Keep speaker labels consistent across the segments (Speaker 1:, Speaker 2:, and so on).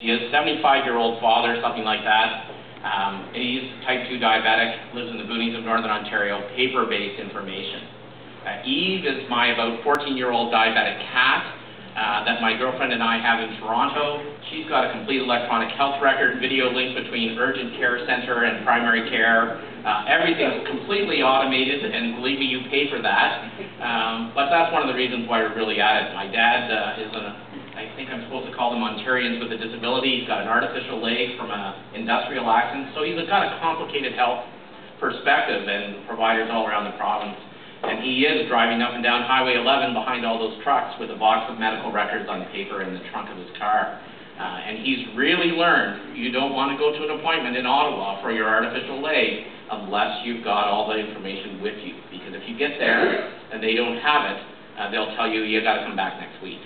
Speaker 1: He is a 75-year-old father, something like that. He's type 2 diabetic, lives in the boonies of Northern Ontario, paper-based information. Eve is my about 14-year-old diabetic cat that my girlfriend and I have in Toronto. She's got a complete electronic health record, video link between urgent care center and primary care. Everything's completely automated, and believe me, you pay for that. But that's one of the reasons why we're really at it. My dad is I think I'm supposed to call them Ontarians with a disability. He's got an artificial leg from an industrial accident, so he's got a complicated health perspective and providers all around the province. And he is driving up and down Highway 11 behind all those trucks with a box of medical records on paper in the trunk of his car. And he's really learned you don't want to go to an appointment in Ottawa for your artificial leg unless you've got all the information with you. Because if you get there and they don't have it, they'll tell you got to come back next week.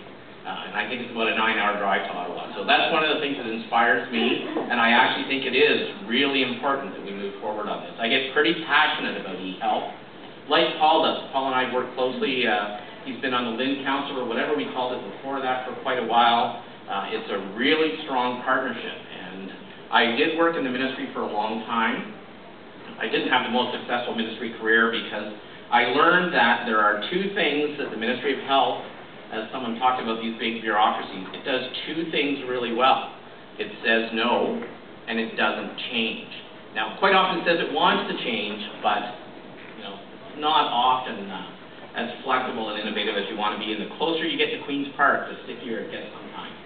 Speaker 1: And I think it's about a 9-hour drive to Ottawa. So that's one of the things that inspires me, and I actually think it is really important that we move forward on this. I get pretty passionate about eHealth, like Paul does. Paul and I work closely. He's been on the LHIN Council, or whatever we called it before that, for quite a while. It's a really strong partnership, and I did work in the ministry for a long time. I didn't have the most successful ministry career because I learned that there are two things that the Ministry of Health, as someone talked about these big bureaucracies, it does two things really well. It says no, and it doesn't change. Now, quite often it says it wants to change, but it's not often as flexible and innovative as you want to be. And the closer you get to Queen's Park, the stickier it gets sometimes.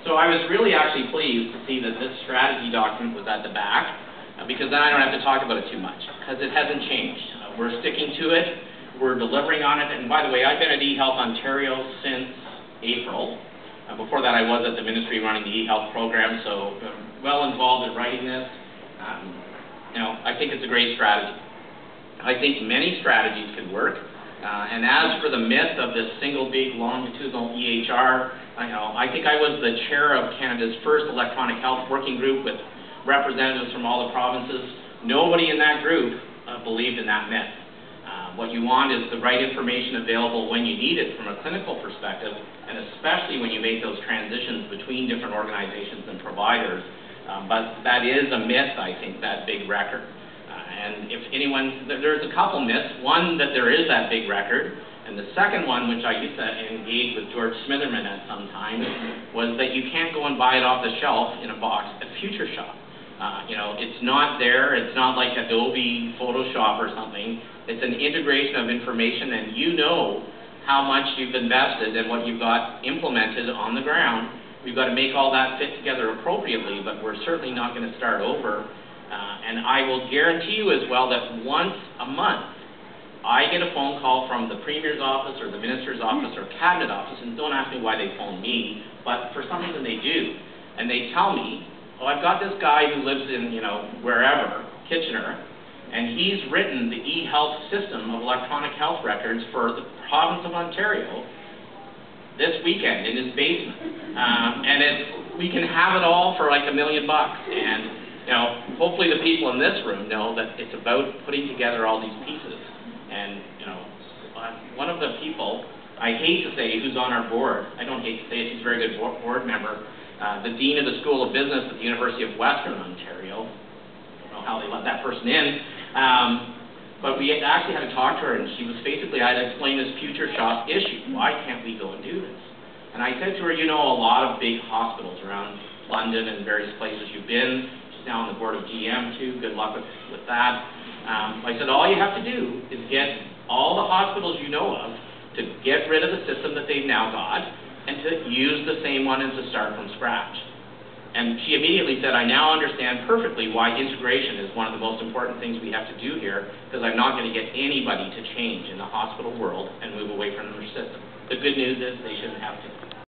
Speaker 1: So I was really actually pleased to see that this strategy document was at the back, because then I don't have to talk about it too much, because it hasn't changed. We're sticking to it. We're delivering on it, and by the way, I've been at eHealth Ontario since April. Before that, I was at the ministry running the eHealth program, so I'm well involved in writing this. I think it's a great strategy. I think many strategies could work, and as for the myth of this single big longitudinal EHR, I think I was the chair of Canada's first electronic health working group with representatives from all the provinces. Nobody in that group believed in that myth. What you want is the right information available when you need it from a clinical perspective, and especially when you make those transitions between different organizations and providers. But that is a myth, I think, that big record. And if anyone, there's a couple myths. One, that there is that big record. And the second one, which I used to engage with George Smitherman at some time, was that you can't go and buy it off the shelf in a box at Future Shop. It's not there. It's not like Adobe Photoshop or something. It's an integration of information, and you know how much you've invested and what you've got implemented on the ground. We've got to make all that fit together appropriately, but we're certainly not going to start over. And I will guarantee you as well that once a month, I get a phone call from the Premier's office or the Minister's office or Cabinet office, and don't ask me why they phone me, but for some reason they do. And they tell me, oh, I've got this guy who lives in, wherever, Kitchener, and he's written the eHealth system of electronic health records for the province of Ontario this weekend in his basement. And we can have it all for like $1 million. And, hopefully the people in this room know that it's about putting together all these pieces. And, one of the people, I hate to say who's on our board, I don't hate to say it, he's a very good board member, the Dean of the School of Business at the University of Western Ontario. I don't know how they let that person in. But we actually had to talk to her, and she was basically, I had to explain this Future Shop issue. Why can't we go and do this? And I said to her, a lot of big hospitals around London and various places you've been. She's now on the board of GM too. Good luck with that. I said, all you have to do is get all the hospitals you know of to get rid of the system that they've now got and to use the same one and to start from scratch. And she immediately said, I now understand perfectly why integration is one of the most important things we have to do here, because I'm not going to get anybody to change in the hospital world and move away from their system. The good news is they shouldn't have to.